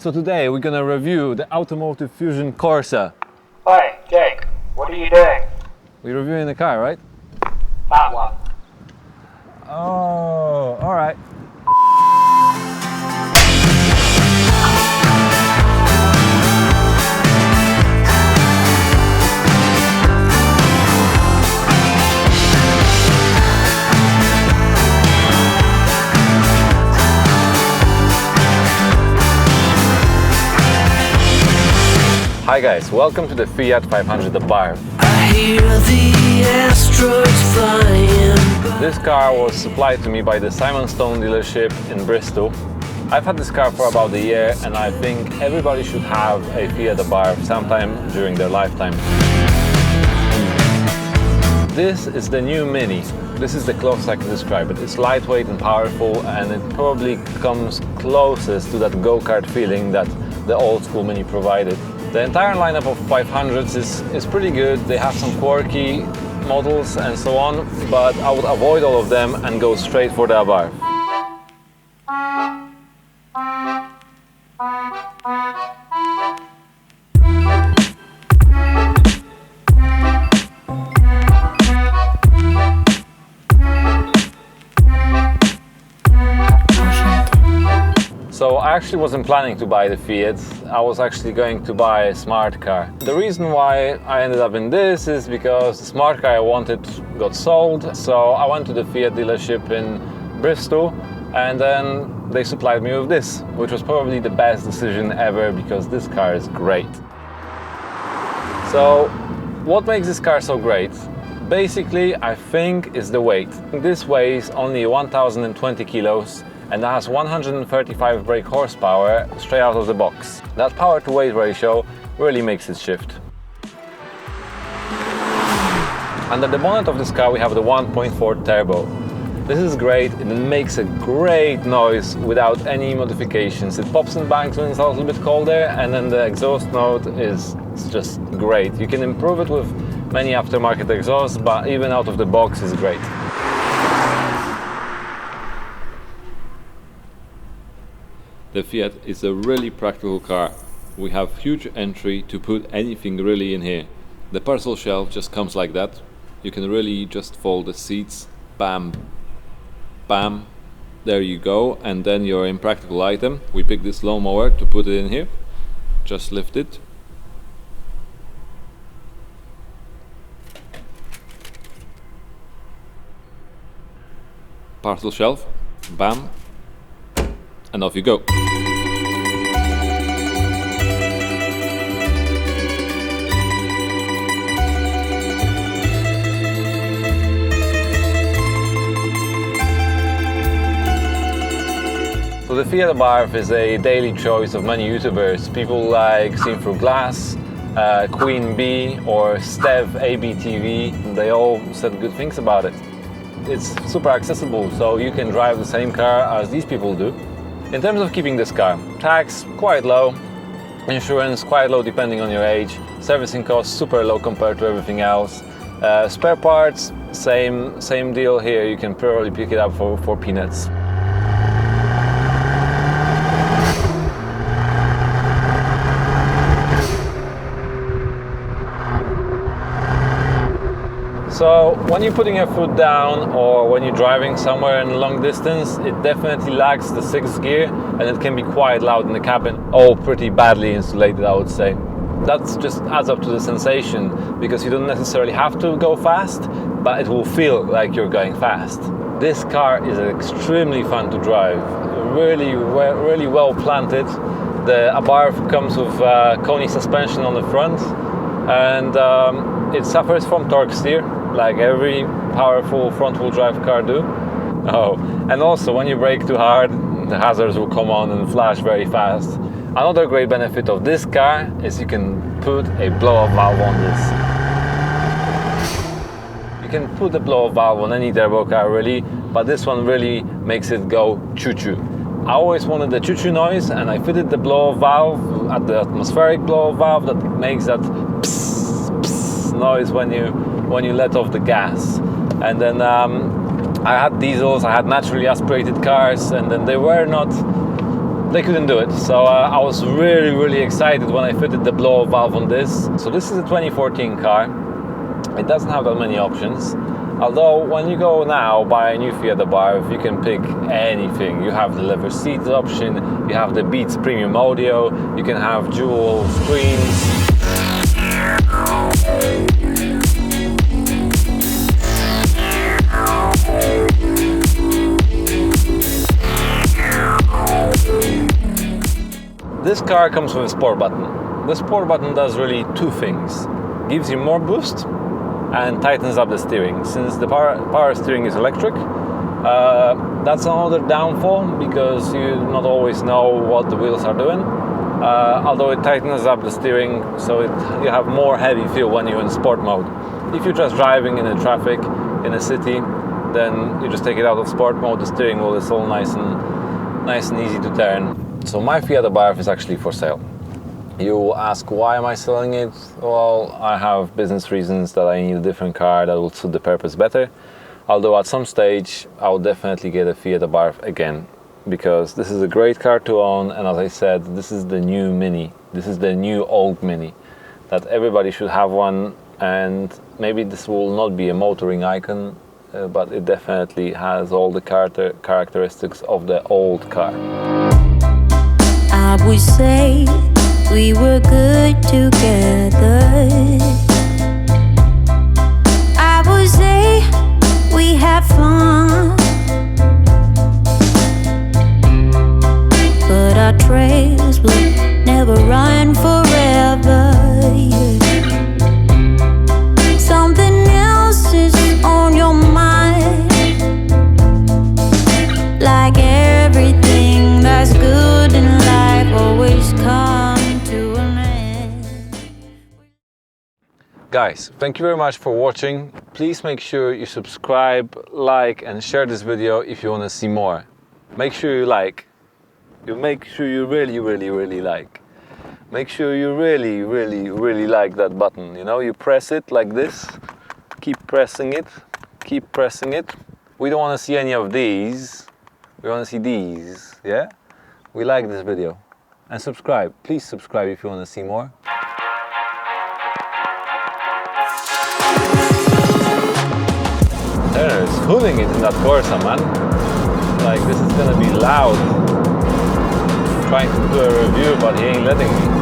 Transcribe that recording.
So today we're gonna review the AutomotiveFusion Corsa. Hi, Jake. What are you doing? We're reviewing the car, right? That one. Oh, all right. Hi guys, welcome to the Fiat 500 Abarth. I hear the asteroids flying. This car was supplied to me by the Simon Stone dealership in Bristol. I've had this car for about a year and I think everybody should have a Fiat Abarth sometime during their lifetime. This is the new Mini. This is the closest I can describe it. It's lightweight and powerful and it probably comes closest to that go-kart feeling that the old school Mini provided. The entire lineup of 500s is pretty good. They have some quirky models and so on, but I would avoid all of them and go straight for the Abarth. So I actually wasn't planning to buy the Fiat. I was actually going to buy a smart car. The reason why I ended up in this is because the smart car I wanted got sold. So I went to the Fiat dealership in Bristol and then they supplied me with this, which was probably the best decision ever because this car is great. So what makes this car so great? Basically, I think is the weight. This weighs only 1020 kilos and that has 135 brake horsepower straight out of the box. That power to weight ratio really makes it shift. Under the bonnet of this car we have the 1.4 turbo. This is great, it makes a great noise without any modifications. It pops and bangs when it's a little bit colder and then the exhaust note is just great. You can improve it with many aftermarket exhausts, but even out of the box is great. The Fiat is a really practical car. We have huge entry to put anything really in here. The parcel shelf just comes like that. You can really just fold the seats, bam, bam, there you go, and then your impractical item. We pick this lawnmower to put it in here. Just lift it. Parcel shelf, bam, and off you go. So the Fiat Abarth is a daily choice of many YouTubers. People like Seen Through Glass, Queen Bee or Stev ABTV. They all said good things about it. It's super accessible, so you can drive the same car as these people do. In terms of keeping this car, tax quite low, insurance quite low depending on your age, servicing costs super low compared to everything else. Spare parts, same deal here, you can probably pick it up for peanuts. So when you're putting your foot down or when you're driving somewhere in a long distance, it definitely lacks the 6th gear and it can be quite loud in the cabin. All pretty badly insulated, I would say. That just adds up to the sensation because you don't necessarily have to go fast, but it will feel like you're going fast. This car is extremely fun to drive, really well planted. The Abarth comes with Koni suspension on the front and it suffers from torque steer, like every powerful front-wheel drive car do. Oh, and also when you brake too hard, the hazards will come on and flash very fast. Another great benefit of this car is you can put a blow-off valve on this. You can put the blow-off valve on any turbo car really, but this one really makes it go choo-choo. I always wanted the choo-choo noise and I fitted the blow-off valve at the atmospheric blow-off valve that makes that psst, psst noise when you let off the gas. And then I had diesels, I had naturally aspirated cars, and then they were not they couldn't do it. So I was really excited when I fitted the blow-off valve on this. So this is a 2014 car. It doesn't have that many options. Although when you go now buy a new Fiat Abarth, you can pick anything. You have the leather seats option, you have the Beats premium audio, you can have dual screens. This car comes with a sport button. The sport button does really two things. Gives you more boost and tightens up the steering. Since the power steering is electric, that's another downfall because you not always know what the wheels are doing. Although it tightens up the steering, so you have more heavy feel when you're in sport mode. If you're just driving in the traffic in a city, then you just take it out of sport mode. The steering wheel is all nice and easy to turn. So my Fiat Abarth is actually for sale. You ask, why am I selling it? Well, I have business reasons that I need a different car that will suit the purpose better. Although at some stage, I will definitely get a Fiat Abarth again, because this is a great car to own, and as I said, this is the new Mini. This is the new old Mini, that everybody should have one, and maybe this will not be a motoring icon, but it definitely has all the characteristics of the old car. I would say we were good together. I would say we had fun, but our trails will never run forever. Something else is on your mind, like everything that's good in life always comes to an end. Guys, thank you very much for watching. Please make sure you subscribe, like and share this video if you want to see more. Make sure you like. Make sure you really like. Make sure you really like that button. You know, you press it like this. Keep pressing it. Keep pressing it. We don't want to see any of these. We want to see these. Yeah? We like this video. And subscribe. Please subscribe if you want to see more. Turner is hooning it in that Corsa, man. Like, this is gonna be loud. I'm trying to do a review, but he ain't letting me.